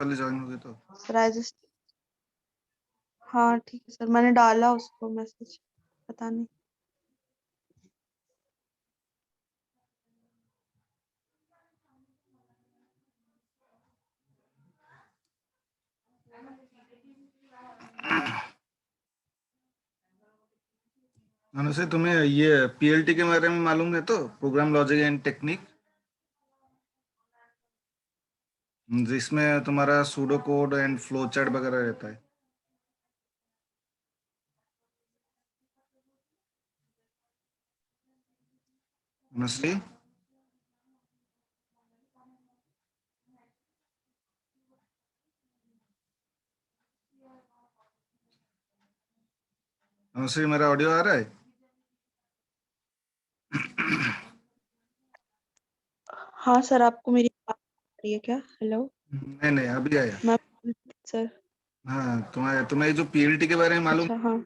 पहले ज्वाइन होगी तो राजस्थान। हाँ ठीक है सर, मैंने डाला उसको मैसेज, पता नहीं। अनुसे तुम्हें ये पीएलटी के बारे में मालूम है? तो प्रोग्राम लॉजिक एंड टेक्निक, जिसमें तुम्हारा pseudo code and flow chart वगैरह रहता है। अनुश्री, अनुश्री मेरा ऑडियो आ रहा है? हाँ सर, आपको मेरी बात आ रही है क्या? हेलो। नहीं नहीं, अभी आया। मैं सर। हाँ, तुम्हें जो पीएलटी के बारे में मालूम? अच्छा हाँ।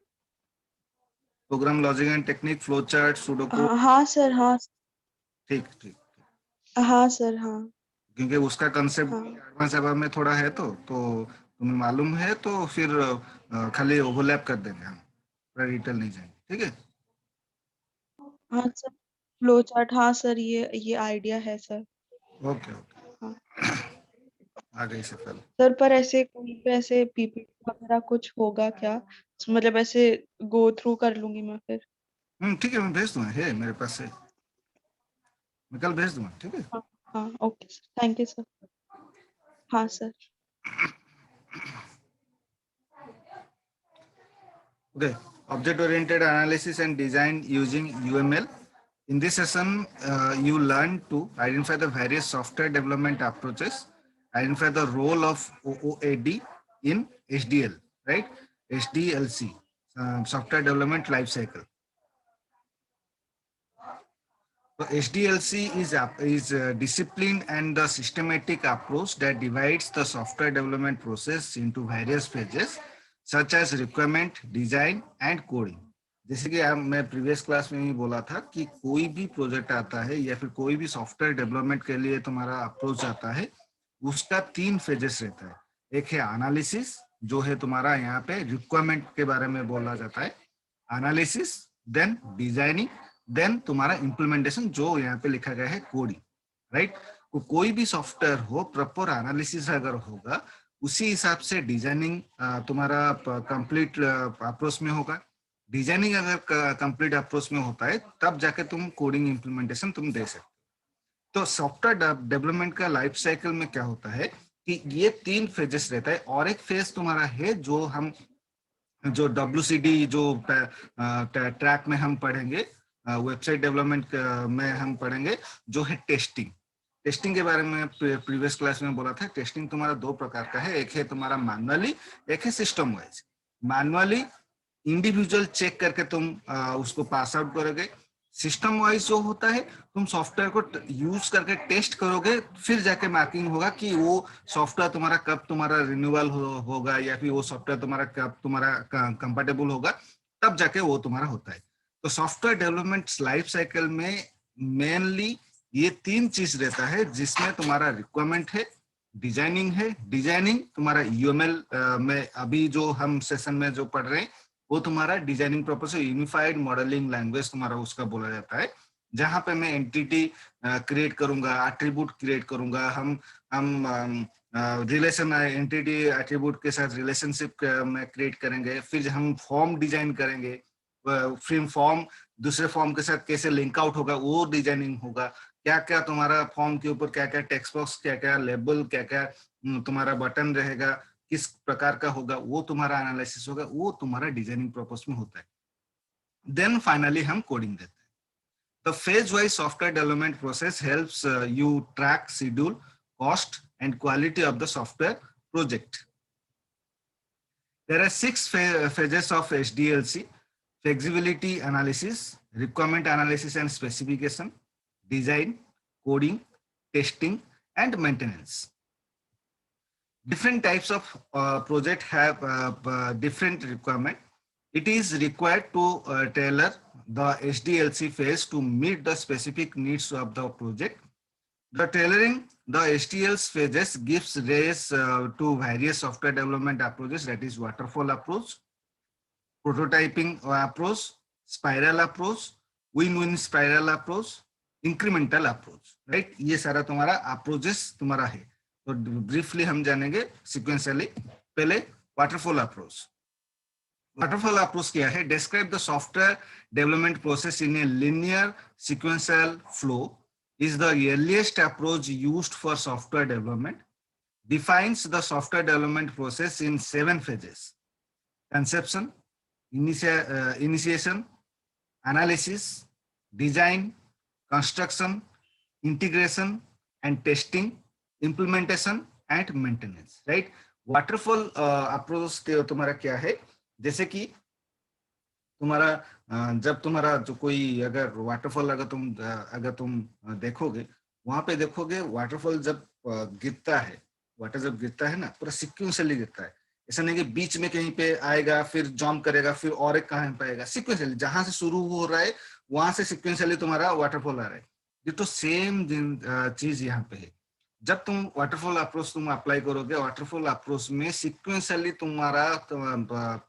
Program logic and technique, flow chart, pseudo code. हाँ हाँ सर, हाँ। ठीक ठीक। हाँ सर, हाँ। क्योंकि उसका कंसेप्ट हाँ एडवांस एबा में थोड़ा है, तो तुम्हें मालूम है तो फिर खाली ओवरलैप कर देंगे हम, पूरा डिटेल नहीं जाएंगे। ठीक है। हाँ सर, फ्लो चार्ट, हाँ सर, ये आइडिया है सर। Okay okay. हाँ आ गई से पहले। सर, पर ऐसे कोई पे ऐसे पीपीटी वगैरह कुछ होगा क्या? मतलब ऐसे गो थ्रू कर लूंगी मैं फिर। ठीक है, मैं भेज दूंगा, है मेरे पास से, मैं कल भेज दूंगा। ठीक है। हाँ हाँ, okay sir, thank you sir. हाँ sir. Okay, object-oriented analysis and design using UML. In this session, you learn to identify the various software development approaches, identify the role of OOAD in HDL, right? HDLC, Software Development Lifecycle. So HDLC is a disciplined and the systematic approach that divides the software development process into various phases, such as requirement, design and coding. जैसे कि मैं previous class में भी बोला था कि कोई भी प्रोजेक्ट आता है या फिर कोई भी सॉफ्टवेयर डेवलपमेंट के लिए तुम्हारा अप्रोच आता है, उसका 3 फेजेस रहता है। एक है एनालिसिस, जो है तुम्हारा यहाँ पे रिक्वायरमेंट के बारे में बोला जाता है, एनालिसिस, देन डिजाइनिंग, देन तुम्हारा इम्प्लीमेंटेशन, जो यहाँ पे लिखा गया है कोडिंग, राइट। तो कोई भी सॉफ्टवेयर हो, प्रॉपर एनालिसिस अगर होगा, उसी हिसाब से डिजाइनिंग तुम्हारा कंप्लीट अप्रोच में होगा। डिजाइनिंग अगर कंप्लीट अप्रोच में होता है, तब जाके तुम कोडिंग इम्प्लीमेंटेशन तुम दे सकते। तो सॉफ्टवेयर डेवलपमेंट का लाइफ साइकिल में क्या होता है कि ये 3 फेजेस रहता है, और एक फेज तुम्हारा है जो हम जो WCD जो ट्रैक में हम पढ़ेंगे, वेबसाइट डेवलपमेंट में हम पढ़ेंगे, जो है टेस्टिंग। टेस्टिंग के बारे में प्रीवियस क्लास में बोला था। टेस्टिंग तुम्हारा 2 प्रकार का है, एक है तुम्हारा मैनुअली, एक है system wise. Manually individual check करके तुम उसको पास आउट करोगे। सिस्टम वाइज जो होता है, तुम सॉफ्टवेयर को यूज करके टेस्ट करोगे, फिर जाके मार्किंग होगा कि वो सॉफ्टवेयर तुम्हारा कब तुम्हारा रिन्यूअल होगा, या फिर वो सॉफ्टवेयर तुम्हारा कब तुम्हारा कंपेटेबल होगा, तब जाके वो तुम्हारा होता है। तो सॉफ्टवेयर डेवलपमेंट लाइफ साइकिल में मेनली ये 3 चीज रहता है, जिसमें तुम्हारा रिक्वायरमेंट है, डिजाइनिंग है। डिजाइनिंग तुम्हारा यूएमएल में अभी जो हम सेशन में जो पढ़ रहे हैं, वो तुम्हारा डिजाइनिंग पर्पस है। यूनिफाइड मॉडलिंग लैंग्वेज तुम्हारा उसका बोला जाता है, जहां पे मैं एंटिटी क्रिएट करूंगा, एट्रीब्यूट क्रिएट करूंगा, हम रिलेशन एंटिटी एट्रीब्यूट के साथ रिलेशनशिप में क्रिएट करेंगे, फिर हम फॉर्म डिजाइन करेंगे, फिर फॉर्म दूसरे फॉर्म के साथ कैसे लिंक आउट होगा, वो डिजाइनिंग होगा। क्या क्या तुम्हारा फॉर्म के ऊपर क्या क्या टेक्स्ट बॉक्स, क्या क्या लेबल, क्या क्या तुम्हारा बटन रहेगा, किस प्रकार का होगा, वो तुम्हारा एनालिसिस होगा, वो तुम्हारा डिजाइनिंग पर्पस में होता है। देन फाइनली हम कोडिंग देते हैं। The phase-wise software development process helps you track schedule, cost, and quality of the software project. There are 6 phases of HDLC: flexibility analysis, requirement analysis and specification, design, coding, testing, and maintenance. Different types of project have different requirement. It is required to tailor the HDLC phase to meet the specific needs of the project. The tailoring the HTL's phases gives rise to various software development approaches, that is waterfall approach, prototyping approach, spiral approach, win-win spiral approach, incremental approach, right? ये सारा तुम्हारा approaches तुम्हारा है. तो briefly हम जानेंगे sequentially. पहले waterfall approach. Waterfall approach क्या है? Describe the software development process in a linear sequential flow. Is the earliest approach used for software development. Defines the software development process in 7 phases: conception, initiation, analysis, design, construction, integration and testing, implementation and maintenance, right? Waterfall approach तुम्हारा क्या है? जैसे कि तुम्हारा जब तुम्हारा जो कोई अगर वाटरफॉल अगर तुम देखोगे, वहां पे देखोगे वाटरफॉल जब गिरता है, वाटर जब गिरता है ना, पूरा सिक्वेंशियली गिरता है. ऐसा नहीं कि बीच में कहीं पे आएगा फिर जंप करेगा फिर और एक कहीं पे आएगा. सिक्वेंशियली जहां से शुरू हो रहा है वहां से सिक्वेंशियली तुम्हारा वाटरफॉल आ रहा है. ये तो सेम चीज यहाँ पे है. जब तुम वाटरफॉल अप्रोच तुम अप्लाई करोगे, वाटरफॉल अप्रोच में सिक्वेंशियली तुम्हारा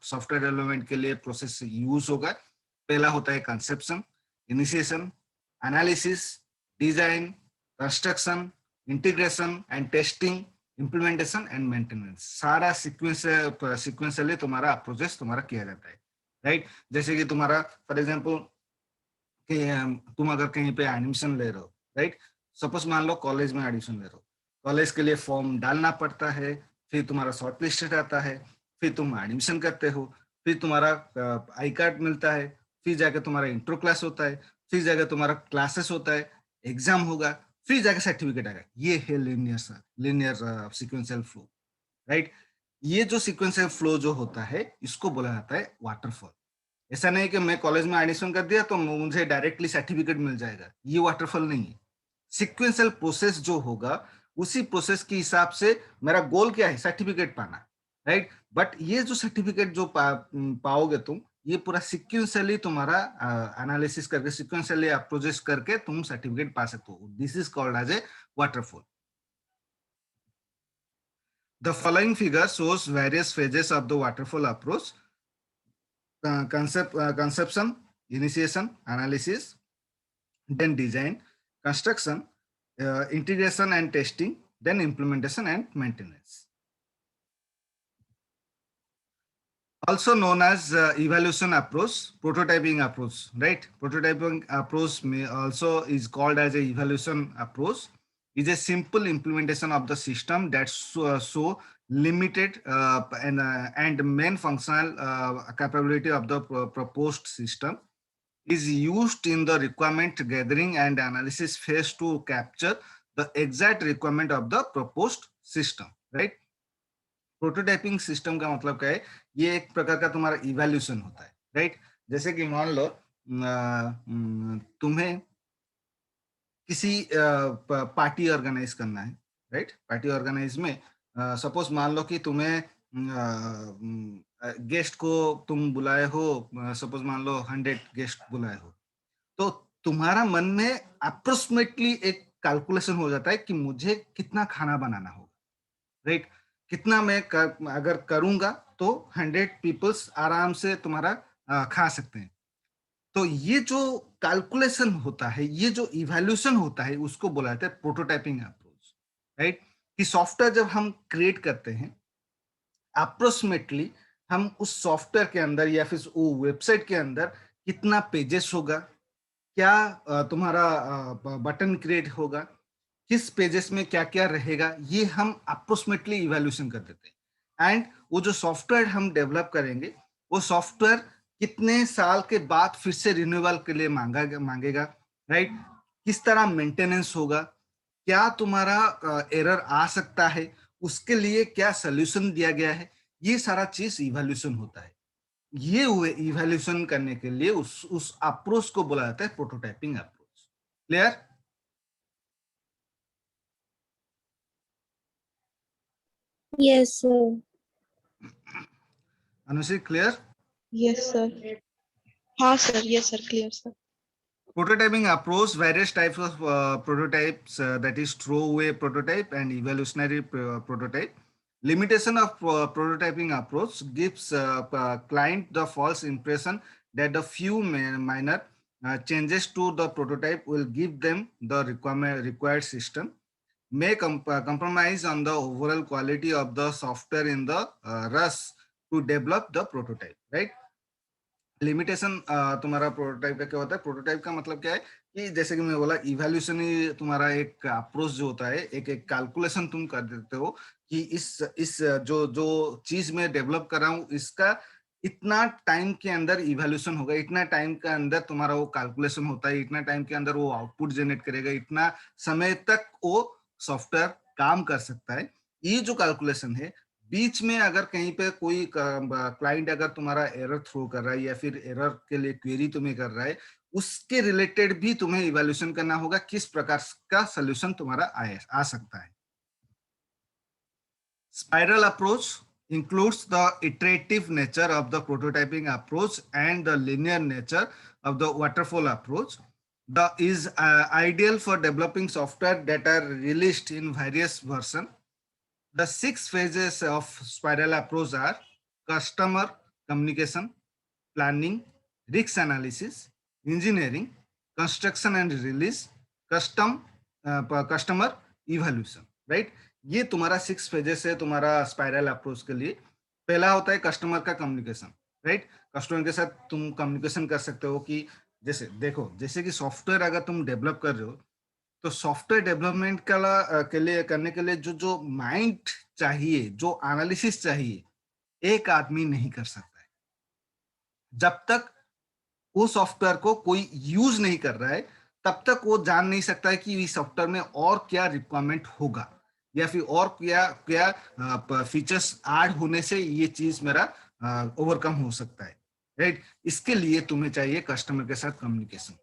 सॉफ्टवेयर डेवलपमेंट के लिए प्रोसेस यूज होगा. पहला होता है conception, initiation, analysis, design, construction, integration and testing, implementation and maintenance. सारा सिक्वेंशियली तुम्हारा अप्रोचेस तुम्हारा किया जाता है, राइट? जैसे कि तुम्हारा फॉर एग्जांपल कि तुम अगर कहीं पे एडमिशन ले रहे हो, राइट? सपोज मान लो कॉलेज में एडमिशन ले रहे हो, कॉलेज के लिए फॉर्म डालना पड़ता है, फिर तुम्हारा शॉर्ट लिस्टेड आता है, फिर तुम एडमिशन करते हो, फिर तुम्हारा आई कार्ड मिलता है, फिर जाके तुम्हारा इंट्रो क्लास होता है, फिर जाके तुम्हारा क्लासेस होता है, एग्जाम होगा, फिर जाके सर्टिफिकेट आएगा. ये है लिनियर सीक्वेंशियल फ्लो, राइट? ये जो सीक्वेंशियल फ्लो जो होता है इसको बोला जाता है वाटरफॉल. ऐसा नहीं कि मैं कॉलेज में एडमिशन कर दिया तो मुझे डायरेक्टली सर्टिफिकेट मिल जाएगा, ये वाटरफॉल नहीं है. सिक्वेंशियल प्रोसेस जो होगा उसी प्रोसेस के हिसाब से मेरा गोल क्या है, सर्टिफिकेट पाना, राइट? बट ये जो सर्टिफिकेट जो पाओगे तुम, ये पूरा सिक्वेंशियली तुम्हारा एनालिसिस करके सिक्वेंशियली अप्रोचेस करके तुम सर्टिफिकेट पा सकते हो. This is called as a waterfall. The following figure shows various phases of the waterfall approach. Conception, initiation, analysis, then design, construction, integration and testing, then implementation and maintenance. Also known as evaluation approach, prototyping approach, right? Prototyping approach may also is called as a evaluation approach. Is a simple implementation of the system that show limited and main functional capability of the proposed system. Is used in the requirement gathering and analysis phase to capture the exact requirement of the proposed system, right? Prototyping system का मतलब क्या है? ये एक प्रकार का तुम्हारा evaluation होता है, राइट? जैसे कि मान लो तुम्हें किसी पार्टी ऑर्गेनाइज करना है, राइट? पार्टी ऑर्गेनाइज में सपोज मान लो कि तुम्हें गेस्ट को तुम बुलाए हो, सपोज मान लो 100 गेस्ट बुलाए हो, तो तुम्हारा मन में अप्रोक्सीमेटली एक कैलकुलेशन हो जाता है कि मुझे कितना खाना बनाना होगा, राइट? कितना मैं अगर करूंगा तो 100 पीपल्स आराम से तुम्हारा खा सकते हैं. तो ये जो कैलकुलेशन होता है, ये जो इवैल्यूएशन होता है, उसको बोला जाता है प्रोटोटाइपिंग अप्रोच, राइट? कि सॉफ्टवेयर जब हम क्रिएट करते हैं, अप्रोक्सीमेटली हम उस सॉफ्टवेयर के अंदर या फिर वो वेबसाइट के अंदर कितना पेजेस होगा, क्या तुम्हारा बटन क्रिएट होगा, किस पेजेस में क्या क्या रहेगा, ये हम अप्रोक्सीमेटली इवैल्यूएशन कर देते हैं. एंड वो जो सॉफ्टवेयर हम डेवलप करेंगे, वो सॉफ्टवेयर कितने साल के बाद फिर से रिन्यूअल के लिए मांगेगा, राइट? किस तरह मेंटेनेंस होगा, क्या तुम्हारा एरर आ सकता है, उसके लिए क्या सोल्यूशन दिया गया है, ये सारा चीज इवैल्यूएशन होता है. ये हुए इवैल्यूएशन करने के लिए उस अप्रोच को बोला जाता है prototyping approach. Clear? Yes, sir. Anushree, clear? Yes, sir. हाँ, sir. Yes, sir. Clear, sir. Prototyping approach, various types of prototypes, that is throwaway prototype and evolutionary prototype. Limitation of prototyping approach gives client the false impression that the few minor changes to the prototype will give them the required system, may compromise on the overall quality of the software in the rush to develop the prototype, right? Limitation तुम्हारा prototype का क्या होता है? Prototype का मतलब क्या है कि जैसे कि मैं बोला, इवैल्यूएशन ही तुम्हारा एक अप्रोच जो होता है, एक एक कैलकुलेशन तुम कर देते हो कि इस जो जो चीज मैं डेवलप कर रहा हूँ, इसका इतना टाइम के अंदर इवैल्यूएशन होगा, इतना टाइम के अंदर तुम्हारा वो कैलकुलेशन होता है, इतना टाइम के अंदर वो आउटपुट जनरेट करेगा, इतना समय तक वो सॉफ्टवेयर काम कर सकता है। ये जो कैलकुलेशन है, बीच में अगर कहीं पे कोई क्लाइंट अगर तुम्हारा एरर थ्रो कर रहा है या फिर एरर के लिए क्वेरी तुम्हें कर रहा है, उसके रिलेटेड भी तुम्हें इवैल्यूएशन करना होगा, किस प्रकार का सोल्यूशन तुम्हारा आ सकता है। Spiral approach includes the iterative nature of the prototyping approach and the linear nature of the waterfall approach. The is ideal for developing software that are released in various versions. The 6 phases of spiral approach are customer communication, planning, risk analysis, engineering, construction and release, customer evaluation, right? ये तुम्हारा 6 phases है तुम्हारा spiral approach के लिए। पहला होता है customer का कम्युनिकेशन, राइट? कस्टमर के साथ तुम कम्युनिकेशन कर सकते हो कि जैसे देखो, जैसे कि सॉफ्टवेयर अगर तुम डेवलप कर रहे हो, तो सॉफ्टवेयर डेवलपमेंट के लिए करने के लिए जो जो माइंड चाहिए, जो एनालिसिस चाहिए, एक आदमी नहीं कर सकता है। जब तक वो सॉफ्टवेयर को कोई यूज नहीं कर रहा है, तब तक वो जान नहीं सकता है कि इस सॉफ्टवेयर में और क्या रिक्वायरमेंट होगा या फिर और क्या क्या फीचर्स ऐड होने से ये चीज मेरा ओवरकम हो सकता है, राइट? इसके लिए तुम्हें चाहिए कस्टमर के साथ कम्युनिकेशन।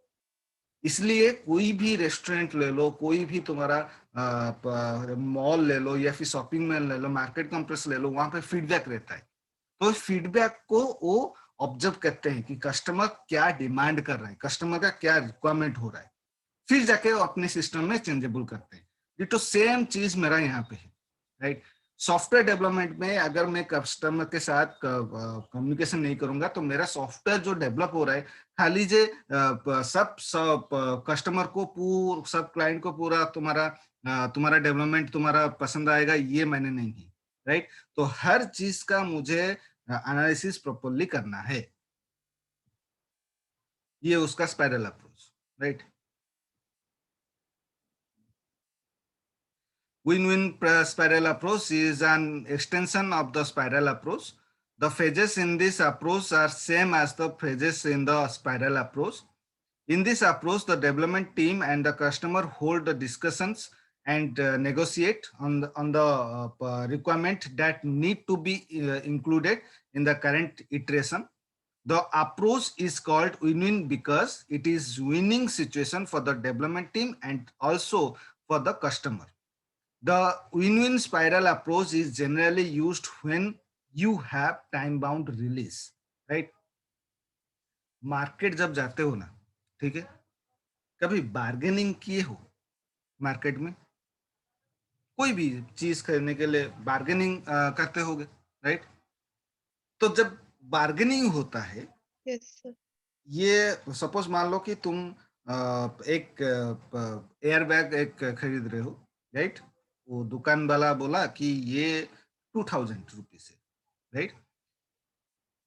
इसलिए कोई भी रेस्टोरेंट ले लो, कोई भी तुम्हारा मॉल ले लो या फिर शॉपिंग मॉल ले लो, मार्केट कॉम्प्लेक्स ले लो, वहां पे फीडबैक रहता है। तो फीडबैक को वो ऑब्जर्व करते हैं कि कस्टमर क्या डिमांड कर रहा है, कस्टमर का क्या रिक्वायरमेंट हो रहा है, फिर जाके वो अपने सिस्टम में चेंजेबल करते हैं। ये तो सेम चीज मेरा यहाँ पे है, राइट? सॉफ्टवेयर डेवलपमेंट में अगर मैं कस्टमर के साथ कम्युनिकेशन नहीं करूंगा, तो मेरा सॉफ्टवेयर जो डेवलप हो रहा है, खाली जे सब सब कस्टमर को सब क्लाइंट को पूरा तुम्हारा डेवलपमेंट तुम्हारा पसंद आएगा, ये मैंने नहीं की, राइट? तो हर चीज का मुझे एनालिसिस प्रॉपर्ली करना है। ये उसका spiral approach, right? Win-win spiral approach is an extension of the spiral approach. The phases in this approach are same as the phases in the spiral approach. In this approach, the development team and the customer hold the discussions and negotiate on the requirement that need to be included in the current iteration. The approach is called win-win because it is winning situation for the development team and also for the customer. The win-win spiral approach is generally used when you have time-bound release, right? Market जब जाते हो ना, ठीक है, कभी bargaining किए हो market में? कोई भी चीज खरीदने के लिए बार्गेनिंग करते होगे, राइट? तो जब बार्गेनिंग होता है, यस सर। ये सपोज मान लो कि तुम एक एयर बैग एक खरीद रहे हो, राइट? वो दुकान वाला बोला कि ये 2000 रुपीज है, राइट?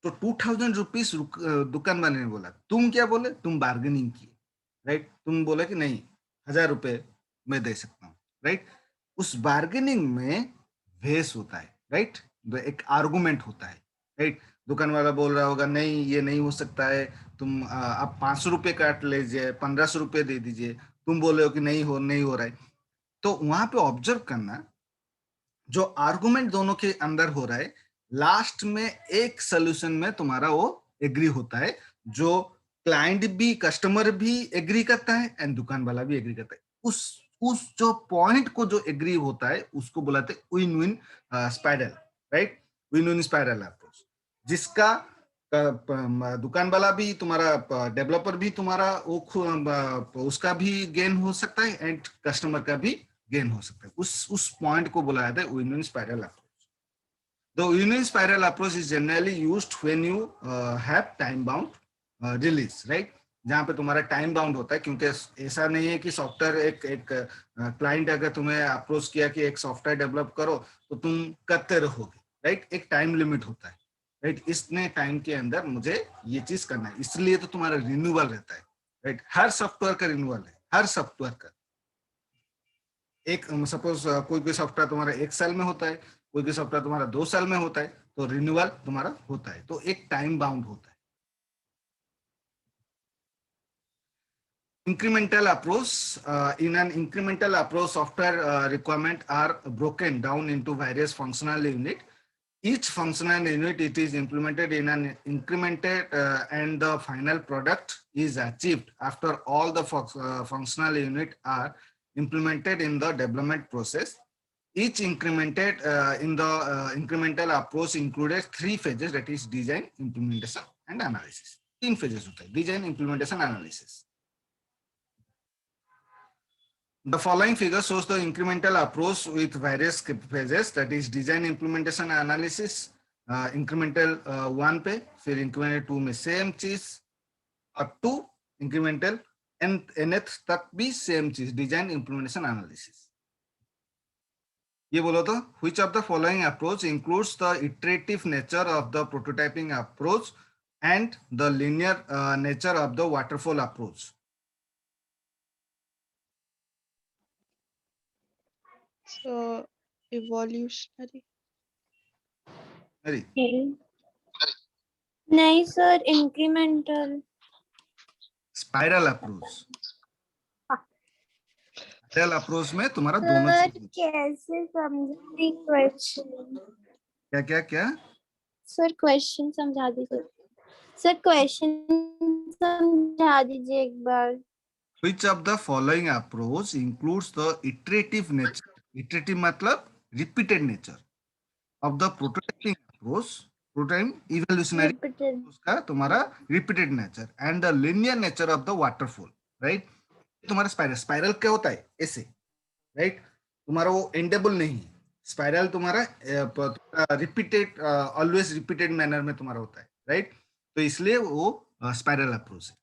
तो 2000 रुपीज दुकान वाले ने बोला, तुम क्या बोले? तुम बार्गेनिंग किए, राइट? तुम बोले कि नहीं, 1000 रुपए मैं दे सकता हूँ, राइट? उस बार्गेनिंग में भेस होता है, राइट? एक आर्गुमेंट होता है, राइट? दुकान वाला बोल रहा होगा नहीं, ये नहीं हो सकता है, तुम आप 500 रुपये काट लीजिए, 1500 रुपये दे दीजिए। तुम बोले हो कि नहीं हो रहा है। तो वहां पे ऑब्जर्व करना, जो आर्गुमेंट दोनों के अंदर हो रहा है, लास्ट में एक सोल्यूशन में तुम्हारा वो एग्री होता है, जो क्लाइंट भी कस्टमर भी एग्री करता है एंड दुकान वाला भी एग्री करता है। उस जो पॉइंट को जो एग्री होता है, उसको बुलाते हैं win win spiral, right? Win win spiral approach, जिसका दुकान वाला भी तुम्हारा, डेवलपर भी तुम्हारा उसका भी गेन हो सकता है एंड कस्टमर का भी गेन हो सकता है। उस पॉइंट को बोला जाता है win-win spiral approach. The win-win spiral approach is generally used when you have time bound release, right, जहां पे तुम्हारा टाइम बाउंड होता है, क्योंकि ऐसा नहीं है कि सॉफ्टवेयर एक क्लाइंट अगर तुम्हें अप्रोच किया कि एक सॉफ्टवेयर डेवलप करो तो तुम करते रहोगे, राइट, एक टाइम लिमिट होता है, राइट, इतने टाइम के अंदर मुझे ये चीज करना है, इसलिए तो तुम्हारा रिन्यूअल रहता है, राइट, हर सॉफ्टवेयर का रिन्यूअल है, हर सॉफ्टवेयर का। एक सपोज कोई सॉफ्टवेयर तुम्हारा 1 साल में होता है, कोई सॉफ्टवेयर तुम्हारा 2 साल में होता है, तो रिन्यूअल तुम्हारा होता है, तो एक टाइम बाउंड होता है। Incremental approach, in an incremental approach, software requirements are broken down into various functional unit. Each functional unit it is implemented in an incremented and the final product is achieved after all the functional unit are implemented in the development process. Each incremented in the incremental approach included 3 phases, that is design, implementation and analysis. 3 phases होता है, design, implementation, analysis. The following figure shows the incremental approach with various phases, that is design, implementation, analysis. Incremental 1 पे, फिर incremental 2 में same चीज, up to incremental nth तक भी same चीज, design, implementation, analysis. ये बोलो तो, which of the following approach includes the iterative nature of the prototyping approach and the linear nature of the waterfall approach? So evolutionary. Very. नहीं sir, incremental. Spiral approach, spiral approach में तुम्हारा दोनों sir चीज। कैसे समझे question? क्या क्या क्या? सर क्वेश्चन समझा दीजिए। सर क्वेश्चन समझा दीजिए एक बार। Which of the following approach includes the iterative nature? Iterative मतलब repeated nature of the prototyping approach, prototype evolutionary repeated. उसका तुम्हारा repeated nature and the linear nature of the waterfall, right? तुम्हारा spiral क्या होता है ऐसे, राइट, तुम्हारा वो एंडेबल नहीं, स्पाइरल तुम्हारा रिपीटेड, ऑलवेज रिपीटेड मैनर में तुम्हारा होता है, राइट, तो इसलिए वो स्पाइरल अप्रोच है।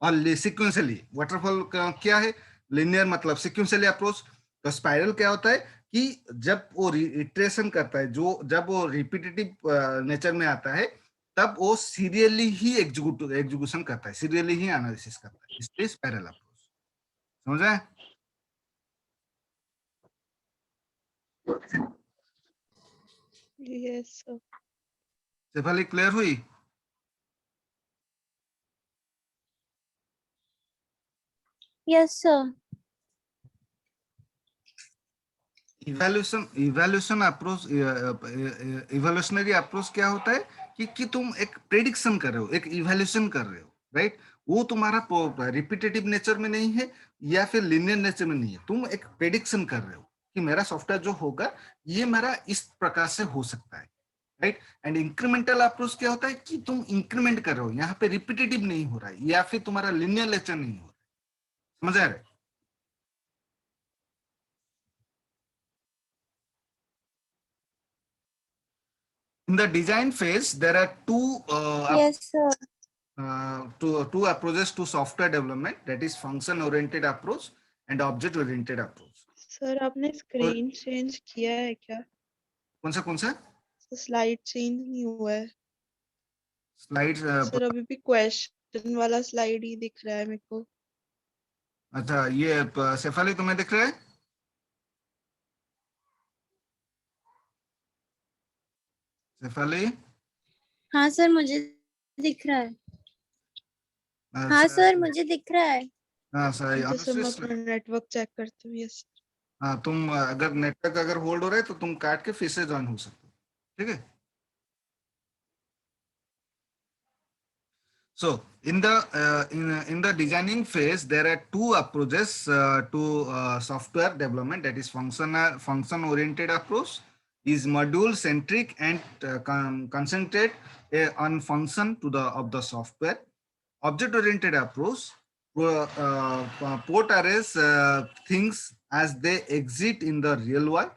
और सिक्वेंशियली वाटरफॉल क्या है, लिनियर मतलब सिक्वेंशियली अप्रोच। तो स्पाइरल क्या होता है कि जब वो इटरेशन करता है, जो जब वो रिपीटेटिव नेचर में आता है, तब वो सीरियली ही एग्जीक्यूशन करता है, सीरियली ही एनालिसिस करता है, इसलिए स्पाइरल अप्रोच। समझ आए? Yes sir. शेफाली क्लियर हुई? Yes sir. Evaluation approach, evolutionary approach क्या होता है कि तुम एक प्रेडिक्शन कर रहे हो, एक इवैल्यूएशन कर रहे हो, राइट, वो तुम्हारा रिपीटेटिव नेचर में नहीं है या फिर लिनियर नेचर में नहीं है, तुम एक प्रेडिक्शन कर रहे हो कि मेरा सॉफ्टवेयर जो होगा ये मेरा इस प्रकार से हो सकता है, राइट। एंड इंक्रीमेंटल अप्रोच क्या होता है कि तुम इंक्रीमेंट कर रहे हो, यहाँ पे रिपीटेटिव नहीं हो रहा है या फिर तुम्हारा लिनियर नेचर नहीं हो रहा है। समझ आ रहा है? In the design phase, there are yes sir. two approaches to software development, that is function oriented approach and object oriented approach. Sir आपने स्क्रीन चेंज किया है क्या? कौन सा स्लाइड चेंज नहीं हुआ है स्लाइड्स? सर, अभी भी क्वेश्चन वाला स्लाइड ही दिख रहा है मेरे को। अच्छा, ये शेफाली तुम्हें दिख रहा है? शेफाली? हाँ सर मुझे दिख रहा है। हाँ अच्छा, सर मुझे दिख रहा है। हाँ सही। जैसे मैं अपना नेटवर्क चेक करती हूँ। यस हाँ, तुम अगर नेटवर्क अगर होल्ड हो रहा है तो तुम काट के फिर से ज्वाइन हो सकते हो, ठीक है। So in the designing phase, there are two approaches to software development, that is function oriented approach is module centric and concentrate on function of the software. Object oriented approach port arrays things as they exist in the real world.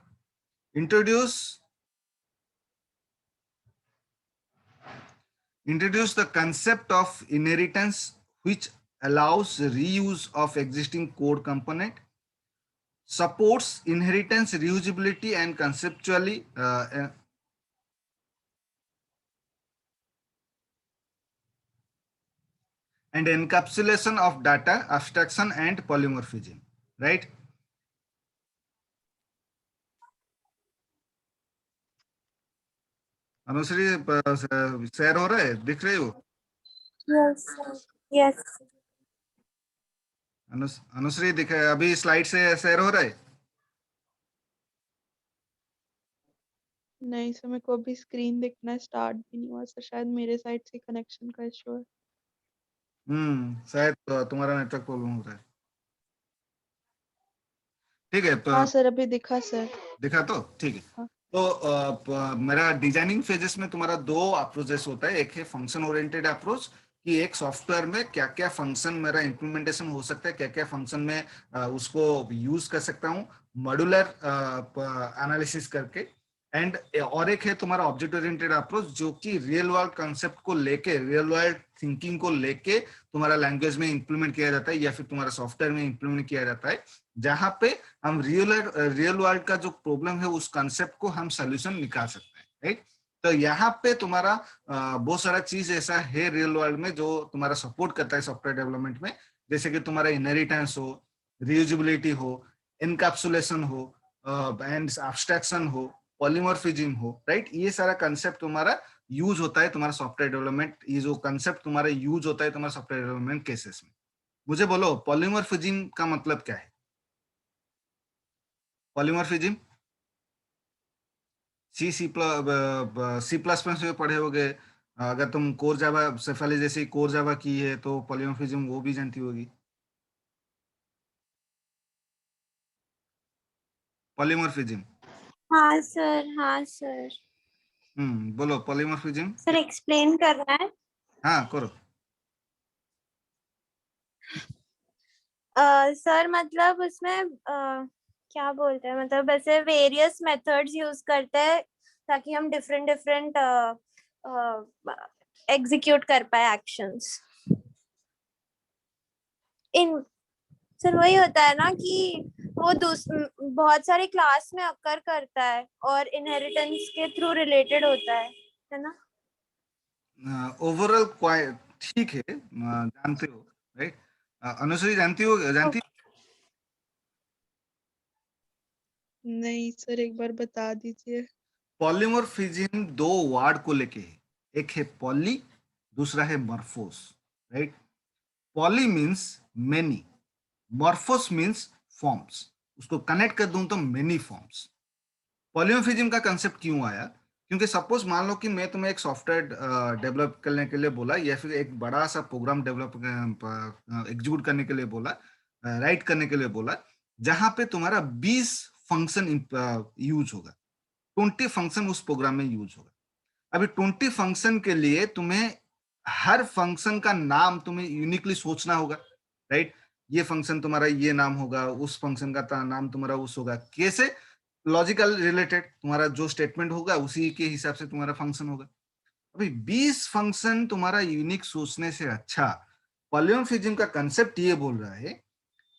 Introduce the concept of inheritance, which allows reuse of existing code component. Supports inheritance, reusability, and conceptually and encapsulation of data, abstraction, and polymorphism. Right? Anushree share हो रहा है, दिख रही हो? Yes, sir. Yes. Anushree दिखे अभी slide से share हो रहा है? नहीं सर, मेरे को अभी स्क्रीन दिखना स्टार्ट भी नहीं हुआ सर, शायद मेरे साइड से कनेक्शन का इशू है। शायद तुम्हारा नेटवर्क प्रॉब्लम हो रहा है। ठीक है, हाँ सर, अभी दिखा सर। दिखा तो ठीक है। हाँ। तो मेरा डिजाइनिंग फेजेस में तुम्हारा दो अप्रोचेस होता है। एक है फंक्शन ओरिएंटेड अप्रोच कि एक सॉफ्टवेयर में क्या क्या फंक्शन मेरा इंप्लीमेंटेशन हो सकता है, क्या क्या फंक्शन में उसको यूज कर सकता हूँ मॉड्यूलर एनालिसिस करके। एंड और एक है तुम्हारा ऑब्जेक्ट ओरिएंटेड अप्रोच जो कि रियल वर्ल्ड कंसेप्ट को लेके, रियल वर्ल्ड थिंकिंग को लेके तुम्हारा लैंग्वेज में इंप्लीमेंट किया जाता है या फिर तुम्हारा सॉफ्टवेयर में इंप्लीमेंट किया जाता है, जहां पे हम रियल वर्ल्ड का जो प्रॉब्लम है उस कंसेप्ट को हम सोल्यूशन निकाल सकते हैं। राइट? तो यहाँ पे तुम्हारा बहुत सारा चीज ऐसा है रियल वर्ल्ड में जो तुम्हारा सपोर्ट करता है सॉफ्टवेयर डेवलपमेंट में, जैसे कि तुम्हारा इनहेरिटेंस हो, रियूजेबिलिटी हो, एनकैप्सुलेशन हो, एंड एब्स्ट्रैक्शन हो, पॉलीमॉर्फिज्म हो। राइट? ये सारा कंसेप्ट तुम्हारा यूज होता है तुम्हारा सॉफ्टवेयर डेवलपमेंट, ये जो कंसेप्ट तुम्हारा यूज होता है तुम्हारा सॉफ्टवेयर डेवलपमेंट केसेस में। मुझे बोलो पॉलीमॉर्फिज्म का मतलब क्या है? पॉलीमॉर्फिज्म सी प्लस प्लस में पढ़े होगे। अगर तुम कोर जावा सेफाली जैसे कोर जावा की है तो पॉलीमॉर्फिज्म वो भी जानती होगी। पॉलीमॉर्फिज्म। हाँ सर, हाँ सर। बोलो पॉलीमॉर्फिज्म। सर एक्सप्लेन करना है? हाँ करो। सर मतलब उसमें क्या बोलते हैं, मतलब ऐसे वेरियस मेथड्स यूज करते हैं ताकि हम डिफरेंट डिफरेंट एग्जीक्यूट कर पाए एक्शंस इन। सर वही होता है ना कि वो बहुत सारे क्लास में अकर करता है और इनहेरिटेंस के थ्रू रिलेटेड होता है ना? ओवरऑल ठीक है, जानते हो। राइट? अनुश्री जानती हो? नहीं सर, एक बार बता दीजिए। पॉलीमॉर्फिज्म दो वर्ड को लेके है, एक है पॉली, दूसरा है मॉर्फोस। Right? Poly means many, मॉर्फोस means forms. उसको कनेक्ट कर दूं तो मेनी फॉर्म्स। पॉलीमॉर्फिज्म का कंसेप्ट क्यों आया? क्योंकि सपोज मान लो कि मैं तुम्हें एक सॉफ्टवेयर डेवलप करने के लिए बोला या फिर एक बड़ा सा प्रोग्राम डेवलप एग्जीक्यूट करने के लिए बोला, राइट करने के लिए बोला, जहां पे तुम्हारा 20 फंक्शन यूज होगा, 20 फंक्शन उस प्रोग्राम में यूज होगा। अभी 20 फंक्शन के लिए तुम्हें हर फंक्शन का नाम तुम्हें यूनिकली सोचना होगा। राइट? ये फंक्शन तुम्हारा ये नाम होगा, उस फंक्शन का नाम तुम्हारा उस होगा। कैसे? लॉजिकल रिलेटेड, तुम्हारा जो स्टेटमेंट होगा उसी के हिसाब से तुम्हारा फंक्शन होगा। अभी 20 फंक्शन तुम्हारा यूनिक सोचने से अच्छा पॉलीमॉर्फिज्म का कंसेप्ट ये बोल रहा है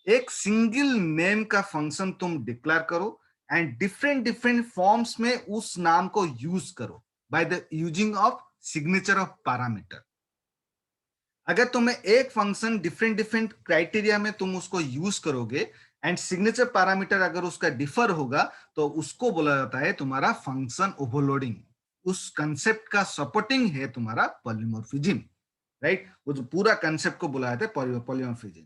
एक सिंगल नेम का फंक्शन तुम डिक्लेयर करो एंड डिफरेंट डिफरेंट फॉर्म्स में उस नाम को यूज करो by the using of signature of parameter. अगर तुम्हें एक फंक्शन डिफरेंट डिफरेंट क्राइटेरिया में तुम उसको यूज करोगे एंड सिग्नेचर पैरामीटर अगर उसका डिफर होगा तो उसको बोला जाता है तुम्हारा फंक्शन ओवरलोडिंग। उस कंसेप्ट का सपोर्टिंग है तुम्हारा पॉलीमॉर्फिज्म। राइट? वो जो पूरा कंसेप्ट को बुलाया था पॉलीमॉर्फिज्म।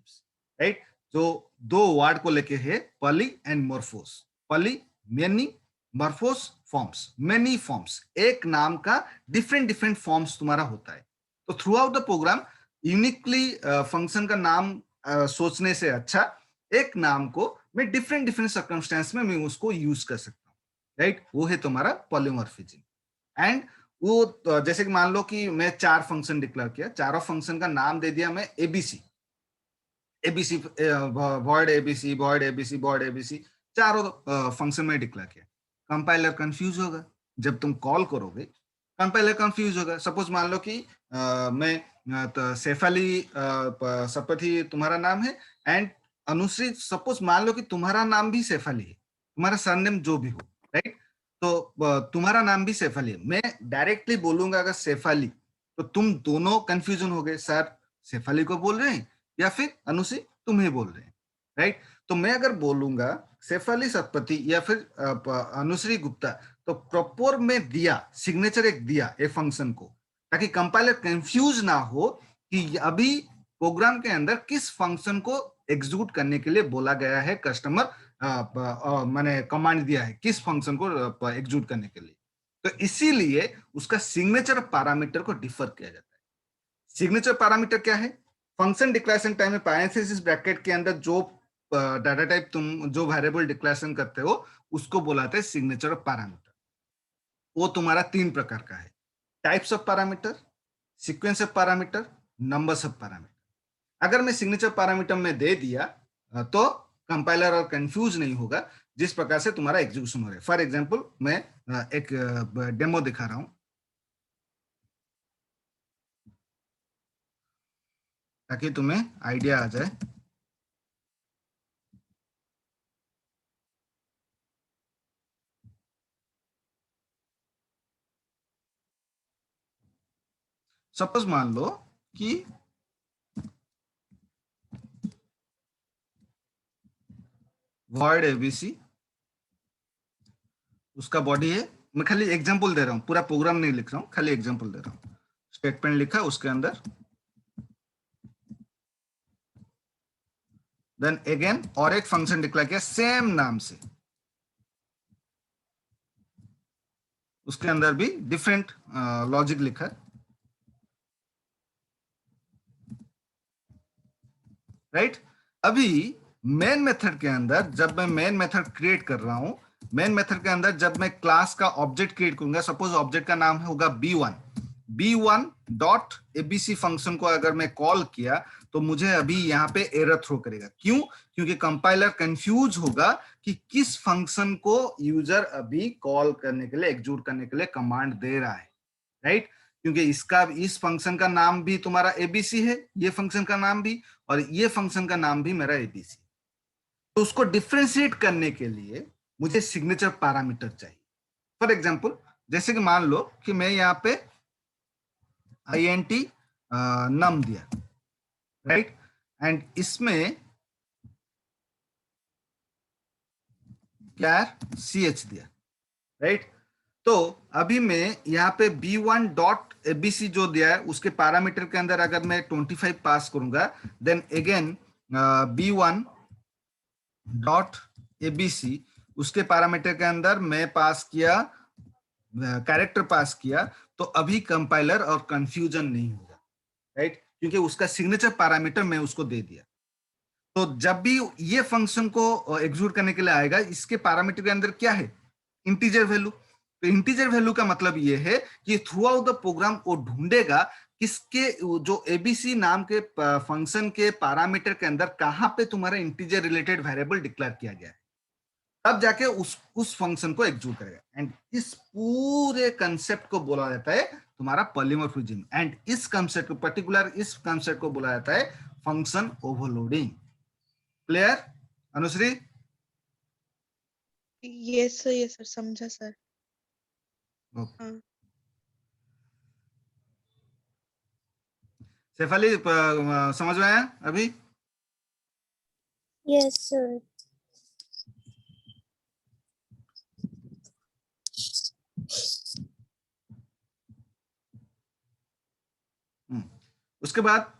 राइट? जो दो वर्ड को लेके है poly and मॉर्फोस। Poly many, मॉर्फोस forms, many forms. एक नाम का डिफरेंट डिफरेंट फॉर्म्स तुम्हारा होता है। तो throughout the program uniquely function का नाम सोचने से अच्छा एक नाम को मैं डिफरेंट डिफरेंट सर्कमस्टेंस में मैं उसको यूज कर सकता हूँ। राइट, वो है तुम्हारा पॉलीमॉर्फिज्म। एंड वो जैसे कि मान लो कि मैं 4 फंक्शन डिक्लेयर किया, चारों फंक्शन का नाम दे दिया मैं ABC, ABC void ABC, void ABC, void ABC, चारों फंक्शन में डिक्लेयर किया। कंपाइलर कंफ्यूज होगा, जब तुम कॉल करोगे कंपाइलर कंफ्यूज होगा। सपोज मान लो कि मैं तो सैफाली सपथी तुम्हारा नाम है, एंड अनुश्री, सपोज मान लो कि तुम्हारा नाम भी सैफाली है, तुम्हारा सरनेम जो भी हो, राइट, तो तुम्हारा नाम भी सैफाली है। मैं डायरेक्टली बोलूंगा अगर सैफाली, तो तुम दोनों कंफ्यूजन हो गए, सर सैफाली को बोल रहे हैं या फिर अनुश्री तुम्हें बोल रहे हैं, राइट। तो मैं अगर बोलूंगा सैफाली सतपथी या फिर अनुश्री गुप्ता, तो प्रॉपर में दिया सिग्नेचर एक दिया ए फंक्शन को, ताकि कंपाइलर कंफ्यूज ना हो कि अभी प्रोग्राम के अंदर किस फंक्शन को एग्जीक्यूट करने के लिए बोला गया है, कस्टमर मैंने कमांड दिया है किस फंक्शन को एग्जीक्यूट करने के लिए। तो इसीलिए उसका सिग्नेचर पैरामीटर को डिफर किया जाता है। सिग्नेचर पैरामीटर क्या है? फंक्शन डिक्लेरेशन टाइम में पैरेंथेसिस ब्रैकेट के अंदर जो डाटा टाइप तुम जो वेरिएबल डिक्लेरेशन करते हो उसको बुलाते हैं सिग्नेचर पैरामीटर। वो तुम्हारा 3 प्रकार का है, types of parameter, sequence of parameter, numbers of parameter. अगर मैं सिग्नेचर पैरामीटर में दे दिया तो कंपाइलर और कंफ्यूज नहीं होगा जिस प्रकार से तुम्हारा एग्जीक्यूशन हो रहा है। फॉर एग्जांपल मैं एक डेमो दिखा रहा हूं ताकि तुम्हें आइडिया आ जाए। सपोज मान लो कि वॉइड एबीसी उसका बॉडी है। मैं खाली एग्जांपल दे रहा हूं, पूरा प्रोग्राम नहीं लिख रहा हूं, खाली एग्जांपल दे रहा हूं। स्टेटमेंट लिखा उसके अंदर, देन अगेन और एक फंक्शन डिक्लेयर किया सेम नाम से, उसके अंदर भी डिफरेंट लॉजिक लिखा है, राइट। अभी मेन मेथड के अंदर जब मैं मेन मेथड क्रिएट कर रहा हूं, मेन मेथड के अंदर जब मैं क्लास का ऑब्जेक्ट क्रिएट करूंगा, सपोज ऑब्जेक्ट का नाम होगा b1, b1 dot ABC function को अगर मैं कॉल किया तो मुझे अभी यहाँ पे एरर थ्रो करेगा। क्यों? क्योंकि कंपाइलर कंफ्यूज होगा कि किस फंक्शन को यूजर अभी कॉल करने के लिए, एग्जीक्यूट करने के लिए कमांड दे रहा है, राइट। क्योंकि इसका इस फंक्शन का नाम भी तुम्हारा एबीसी है, ये फंक्शन का नाम भी, और ये फंक्शन का नाम भी मेरा एबीसी। तो उसको डिफ्रेंशिएट करने के लिए मुझे सिग्नेचर पैरामीटर चाहिए। फॉर एग्जांपल जैसे कि मान लो कि मैं यहाँ पे int num दिया, राइट, एंड इसमें क्या ch दिया, राइट। तो अभी मैं यहाँ पे b1 डॉट एबीसी जो दिया है उसके पैरामीटर के अंदर अगर मैं 25 पास करूंगा, then again b1 dot ABC उसके पैरामीटर के अंदर मैं पास किया कैरेक्टर पास किया, तो अभी कंपाइलर और कंफ्यूजन नहीं होगा, राइट, क्योंकि उसका सिग्नेचर पैरामीटर मैं उसको दे दिया। तो जब भी ये फंक्शन को एग्जीक्यूट करने के लिए आएगा, इसके पैरामीटर के अंदर क्या है? Integer value. तो इंटीजर वैल्यू का मतलब ये है कि थ्रू आउट द प्रोग्राम वो ढूंढेगा किसके जो एबीसी नाम के फंक्शन के पैरामीटर के अंदर कहां पे तुम्हारा इंटीजर रिलेटेड वेरिएबल डिक्लेयर किया गया है, तब जाके उस फंक्शन को एग्जीक्यूट करेगा। एंड इस पूरे कंसेप्ट को बोला जाता है तुम्हारा पॉलीमॉर्फिज्म, एंड इस कंसेप्ट को पर्टिकुलर इस कंसेप्ट को बोला जाता है function overloading. Clear Anushree? Yes sir समझा सर। हाँ शेफाली समझ में आया अभी? Yes sir. उसके बाद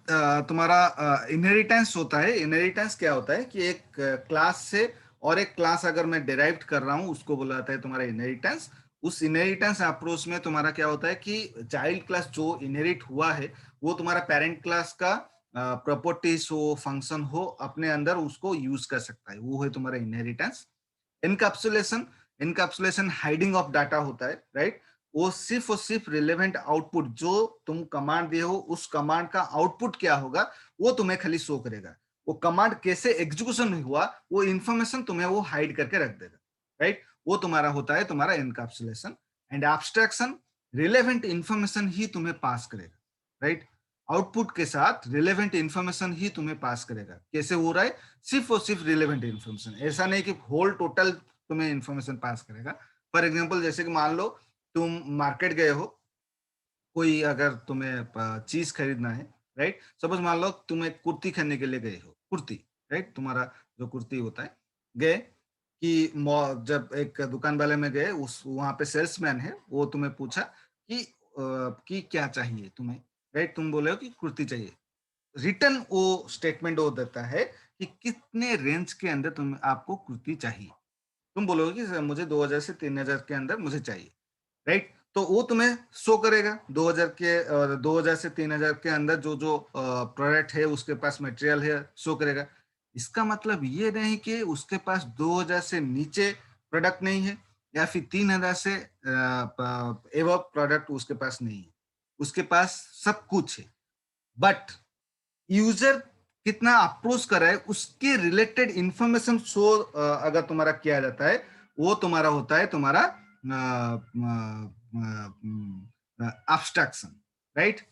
तुम्हारा इनहेरिटेंस होता है। इनहेरिटेंस क्या होता है कि एक क्लास से और एक क्लास अगर मैं डिराइव कर रहा हूं उसको बोला जाता है तुम्हारा इनहेरिटेंस। उस इनहेरिटेंस अप्रोच में तुम्हारा क्या होता है कि चाइल्ड क्लास जो इनहेरिट हुआ है वो तुम्हारा पेरेंट क्लास का प्रॉपर्टीज हो, फंक्शन हो, अपने अंदर उसको यूज कर सकता है, वो है तुम्हारा inheritance. Encapsulation, encapsulation hiding of data होता है, राइट। वो सिर्फ और सिर्फ रिलेवेंट आउटपुट जो तुम कमांड दिए हो उस कमांड का आउटपुट क्या होगा वो तुम्हें खाली शो करेगा। वो कमांड कैसे एग्जीक्यूशन हुआ वो इंफॉर्मेशन तुम्हें वो हाइड करके रख देगा, राइट। वो तुम्हारा होता है तुम्हारा encapsulation. And abstraction relevant information ही तुम्हें पास करेगा, राइट। आउटपुट के साथ रिलेवेंट इंफॉर्मेशन ही तुम्हें पास करेगा। कैसे हो रहा है? सिर्फ और सिर्फ रिलेवेंट इंफॉर्मेशन, ऐसा नहीं कि होल टोटल तुम्हें इंफॉर्मेशन पास करेगा। फॉर एग्जांपल जैसे कि मान लो तुम मार्केट गए हो, कोई अगर तुम्हें चीज खरीदना है, राइट। सपोज मान लो तुम एक कुर्ती खरीदने के लिए गए हो, कुर्ती, राइट, तुम्हारा जो कुर्ती होता है, गए कि जब एक दुकान वाले में गए, उस वहां पे सेल्समैन है, वो तुम्हें पूछा कि क्या चाहिए तुम्हें, राइट। तुम बोले हो कि कुर्ती चाहिए। रिटर्न वो स्टेटमेंट वो देता है कि कितने रेंज के अंदर तुम आपको कुर्ती चाहिए। तुम बोलोगे कि सर मुझे 2000 से 3000 के अंदर मुझे चाहिए, राइट। तो वो तुम्हें शो करेगा 2000 से 3000 के अंदर जो जो प्रोडक्ट है उसके पास मटेरियल है, शो करेगा। इसका मतलब ये नहीं कि उसके पास 2000 से नीचे प्रोडक्ट नहीं है या फिर 3000 से एवं प्रोडक्ट उसके पास नहीं है। उसके पास सब कुछ है, बट यूजर कितना अप्रोच करा है उसके रिलेटेड इंफॉर्मेशन शो अगर तुम्हारा किया जाता है, वो तुम्हारा होता है तुम्हारा abstraction, right?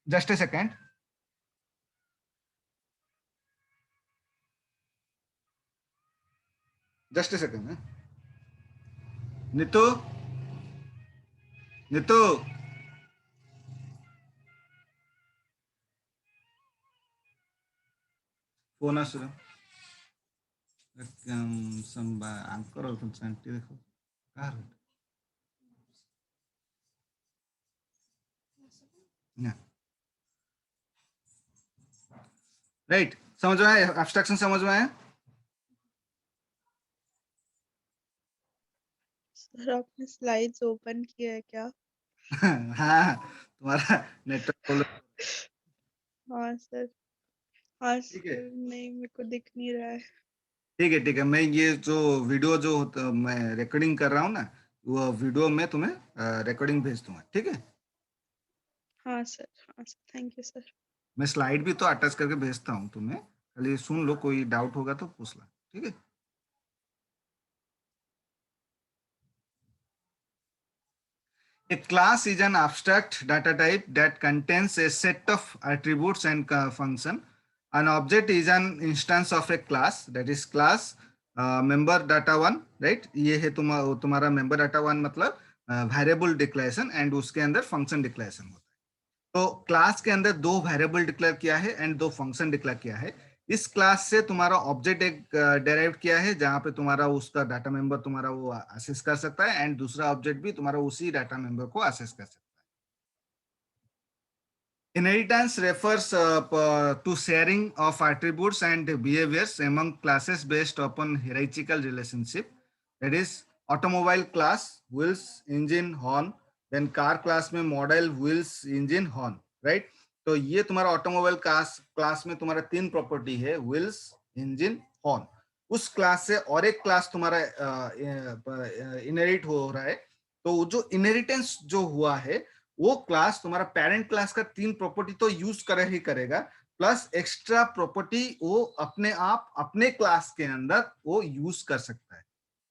Just a second. Just a second. Nitu, Nitu. Phone asura Samba Anchor और तुम सांटी देखो कार ना, राइट। समझ में आया? एब्स्ट्रैक्शन समझ में आया? सर आपने स्लाइड्स ओपन किया है क्या? हाँ, तुम्हारा नेटवर्क। हाँ सर, हाँ ठीक है, सर, नहीं मेरे को दिख नहीं रहा है। ठीक है, ठीक है। मैं ये जो वीडियो जो मैं रिकॉर्डिंग कर रहा हूँ ना, वो वीडियो में तुम्हें रिकॉर्डिंग भेज दूंगा, ठीक है। हाँ सर, हाँ सर, थैंक यू सर। मैं स्लाइड भी तो अटैच करके भेजता हूँ तुम्हें, खाली सुन लो, कोई डाउट होगा तो पूछ लो, ठीक है। A class is an abstract data type that contains a set of attributes and function. An object is an instance of a class, that is class member data one, right? ये है तुम्हारा member data one मतलब variable declaration and उसके अंदर function declaration होता है। तो class के अंदर दो वेरिएबल डिक्लेयर किया है एंड दो फंक्शन डिक्लेयर किया है। इस क्लास से तुम्हारा ऑब्जेक्ट एक डेराइव किया है जहां पे तुम्हारा उसका डाटा मेंबर तुम्हारा वो एक्सेस कर सकता है एंड दूसरा ऑब्जेक्ट भी तुम्हारा उसी डाटा मेंबर को एक्सेस कर सकता है। Inheritance refers to sharing of attributes and behaviors among classes based upon hierarchical relationship. That is, automobile class wheels, engine, horn. Then car class में model, wheels, engine, horn. Right? तो ये तुम्हारा automobile class में तुम्हारा तीन property है, wheels, engine, horn. उस class से और एक क्लास तुम्हारा इनहेरिट हो रहा है। तो जो इनहेरिटेंस जो हुआ है वो क्लास तुम्हारा पेरेंट क्लास का तीन प्रॉपर्टी तो यूज करे ही करेगा, प्लस एक्स्ट्रा प्रॉपर्टी वो अपने आप अपने क्लास के अंदर वो यूज कर सकता है।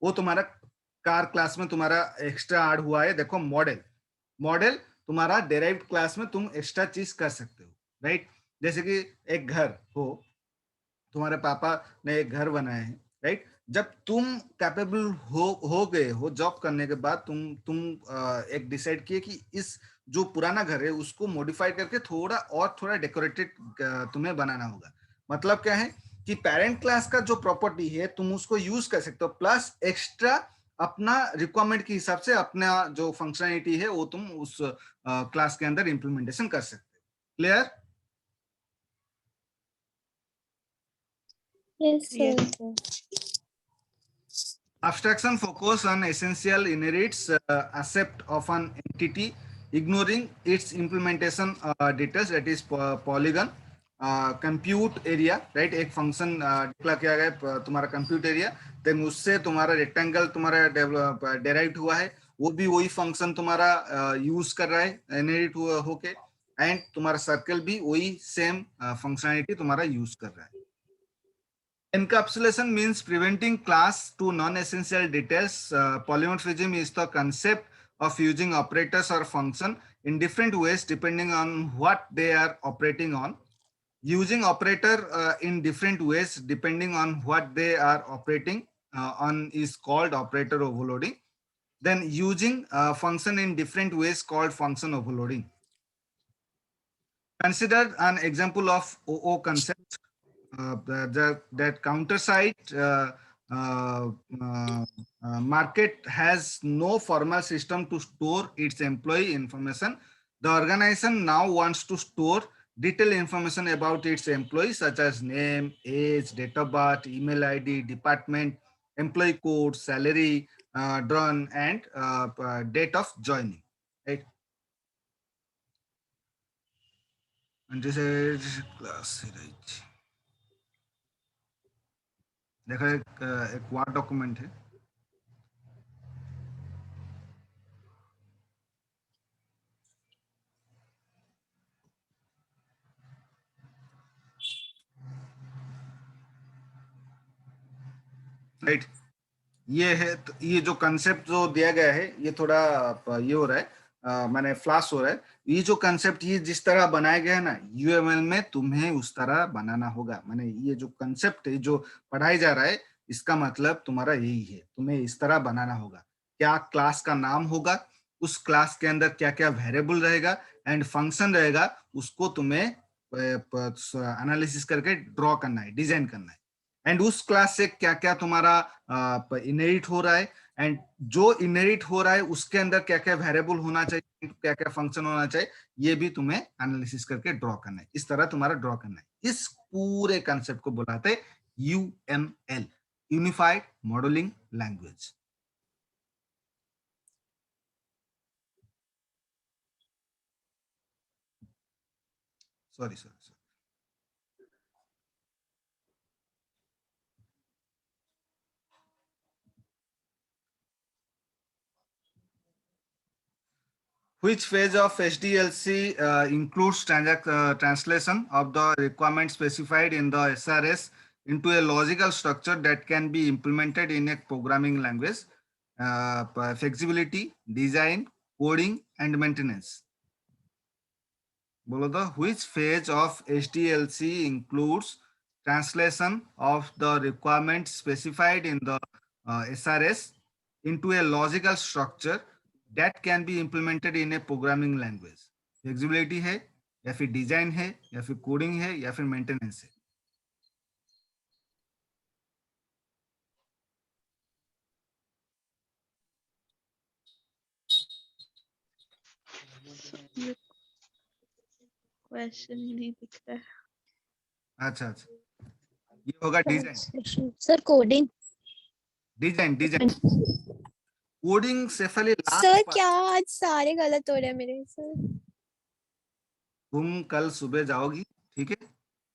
वो तुम्हारा कार क्लास में तुम्हारा एक्स्ट्रा ऐड हुआ है, देखो मॉडल, मॉडल तुम्हारा डेराइव्ड क्लास में तुम एक्स्ट्रा चीज कर सकते हो, राइट। जैसे कि एक घर हो, तुम्हारे पापा ने एक घर बनाया है, राइट। जब तुम कैपेबल हो गए हो जॉब करने के बाद तुम एक डिसाइड किए कि इस जो पुराना घर है उसको मॉडिफाई करके थोड़ा डेकोरेटेड तुम्हें बनाना होगा। मतलब क्या है कि पेरेंट क्लास का जो प्रॉपर्टी है तुम उसको यूज कर सकते हो, प्लस एक्स्ट्रा अपना रिक्वायरमेंट के हिसाब से अपना जो फंक्शनलिटी है वो तुम उस क्लास के अंदर इंप्लीमेंटेशन कर सकते हो। Clear? Yes, sir. Yes sir. Abstraction focus on essential inherits accept of an entity, ignoring its implementation details, that is polygon, compute area, right? एक फंक्शन डिक्लेयर किया गया तुम्हारा compute area, देन उससे तुम्हारा रेक्टेंगल तुम्हारा डेराइव हुआ है, वो भी वही फंक्शन तुम्हारा यूज कर रहा है इनहेरिट होके, एंड तुम्हारा सर्कल भी वही सेम फंक्शनैलिटी तुम्हारा यूज कर रहा है. Encapsulation means preventing class to non-essential details. Polymorphism is the concept of using operators or function in different ways depending on what they are operating on. Using operator in different ways depending on what they are operating on is called operator overloading. Then using function in different ways called function overloading. Consider an example of OO concept. That counter site market has no formal system to store its employee information. The organization now wants to store detailed information about its employees such as name, age, date of birth, email ID, department, employee code, salary, drawn, and date of joining. Right? And this is class, right? देखो एक ward document है. Right, ये है ये जो concept जो दिया गया है ये थोड़ा ये हो रहा है, मैंने फ्लैश हो रहा है. ये जो कंसेप्ट ये जिस तरह बनाया गया है ना, यूएमएल में तुम्हें उस तरह बनाना होगा. मैंने ये जो कंसेप्ट है जो पढ़ाई जा रहा है इसका मतलब तुम्हारा यही है, तुम्हें इस तरह बनाना होगा. क्या क्लास का नाम होगा, उस क्लास के अंदर क्या क्या वेरिएबल रहेगा एंड फंक्शन रहेगा, उसको तुम्हें एनालिसिस करके ड्रॉ करना है, डिजाइन करना है. एंड उस क्लास से क्या क्या तुम्हारा इनहेरिट हो रहा है, एंड जो इनहेरिट हो रहा है उसके अंदर क्या क्या वेरिएबल होना चाहिए, क्या क्या फंक्शन होना चाहिए, ये भी तुम्हें एनालिसिस करके ड्रॉ करना है. इस तरह तुम्हारा ड्रॉ करना है. इस पूरे कंसेप्ट को बुलाते हैं UML, unified modelling language. Sorry. Which phase of HDLC includes translation of the requirements specified in the SRS into a logical structure that can be implemented in a programming language? Flexibility, design, coding, and maintenance. Bolo the which phase of HDLC includes translation of the requirements specified in the SRS into a logical structure that can be implemented in a programming language? Flexibility है, या फिर design है, या फिर coding है, या फिर maintenance है? क्वेश्चन नहीं दिख रहा है. अच्छा, ये होगा design. Sir coding. Design coding safely last. Sir क्या आज सारे गलत हो रहे हैं मेरे सर. तुम कल सुबह जाओगी, ठीक है,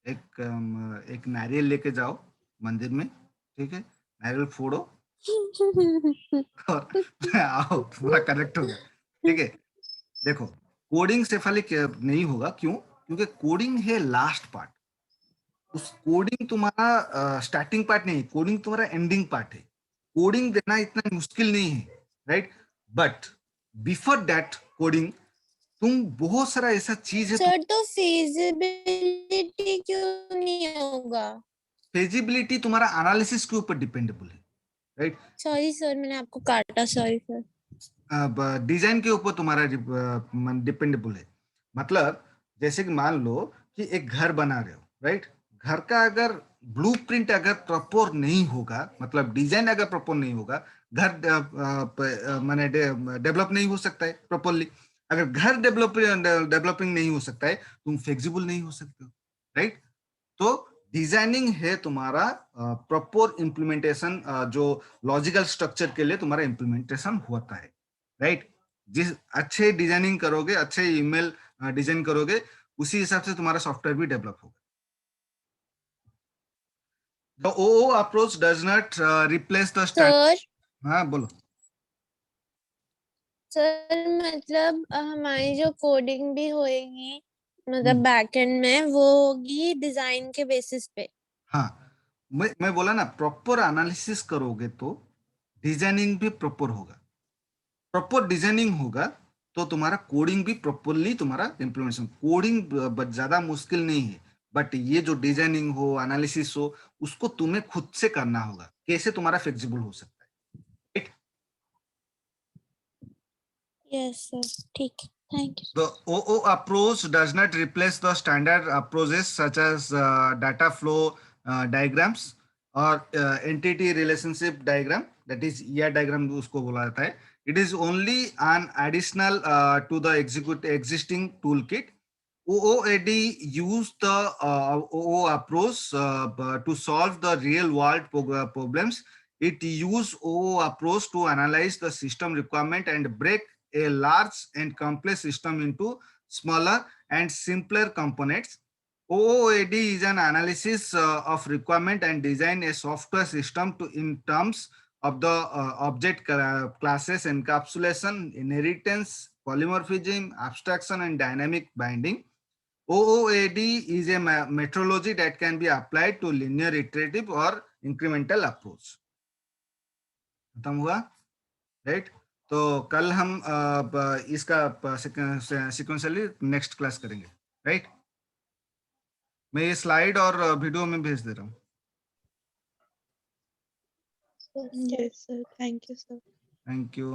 एक नारियल लेके जाओ मंदिर में, ठीक है, नारियल फोड़ो और आओ, पूरा करेक्ट होगा. ठीक है. देखो, कोडिंग सेफली नहीं होगा. क्यों? क्योंकि कोडिंग है लास्ट पार्ट. उस कोडिंग तुम्हारा स्टार्टिंग पार्ट नहीं, कोडिंग तुम्हारा एंडिंग पार्ट है. कोडिंग देना इतना मुश्किल नहीं है, right? But before that coding तुम बहुत सारा ऐसा चीज है. सर तो feasibility क्यों नहीं होगा? फेजिबिलिटी तुम्हारा एनालिसिस के ऊपर डिपेंडेबल है, राइट? सॉरी सर, मैंने आपको काटा, सॉरी सर. डिजाइन के ऊपर तुम्हारा डिपेंडेबल है. मतलब जैसे कि मान लो कि एक घर बना रहे हो, राइट? घर का अगर ब्लूप्रिंट अगर प्रॉपर नहीं होगा, मतलब डिजाइन अगर प्रॉपर नहीं होगा, घर माने डेवलप नहीं हो सकता है प्रॉपरली. अगर घर डेवलपिंग नहीं हो सकता है, तुम फ्लेक्सिबल नहीं हो सकते हो, राइट? तो डिजाइनिंग है तुम्हारा प्रॉपर इम्प्लीमेंटेशन, जो लॉजिकल स्ट्रक्चर के लिए तुम्हारा इम्प्लीमेंटेशन होता है, राइट? जिस अच्छे डिजाइनिंग करोगे, अच्छे ईमेल डिजाइन करोगे, उसी हिसाब से तुम्हारा सॉफ्टवेयर भी डेवलप होगा. The OO approach does not replace the standard. Sir हाँ बोलो. सर मतलब हमारी जो कोडिंग भी होएगी मतलब हम्म. बैकएंड में वो होगी डिजाइन के बेसिस पे. हाँ, मैं बोला ना, प्रॉपर एनालिसिस करोगे तो डिजाइनिंग भी प्रॉपर होगा. प्रॉपर डिजाइनिंग होगा तो तुम्हारा कोडिंग भी प्रॉपरली, तुम्हारा इम्प्लीमेंटेशन कोडिंग ज्यादा मुश्किल नहीं है. बट ये जो डिजाइनिंग हो, एनालिसिस हो, उसको तुम्हें खुद से करना होगा. कैसे तुम्हारा फ्लेक्सिबल हो सकता है, right? यस सर ठीक है. Thank you. The OO approach does not replace the standard approaches such as data flow diagrams or entity relationship diagram, that is ER diagram उसको बोला जाता है. It is only an additional to the existing toolkit. OOAD used the OO approach to solve the real world problems. It used OO approach to analyze the system requirement and break a large and complex system into smaller and simpler components. OOAD is an analysis of requirement and design a software system to in terms of the object classes, encapsulation, inheritance, polymorphism, abstraction, and dynamic binding. OOAD is a methodology that can be applied to linear, iterative, or incremental approach. खत्म हुआ, right? तो कल हम इसका sequentially next class करेंगे, right? मैं ये slide और वीडियो में भेज दे रहा हूँ. Yes, sir. Thank you, sir. Thank you.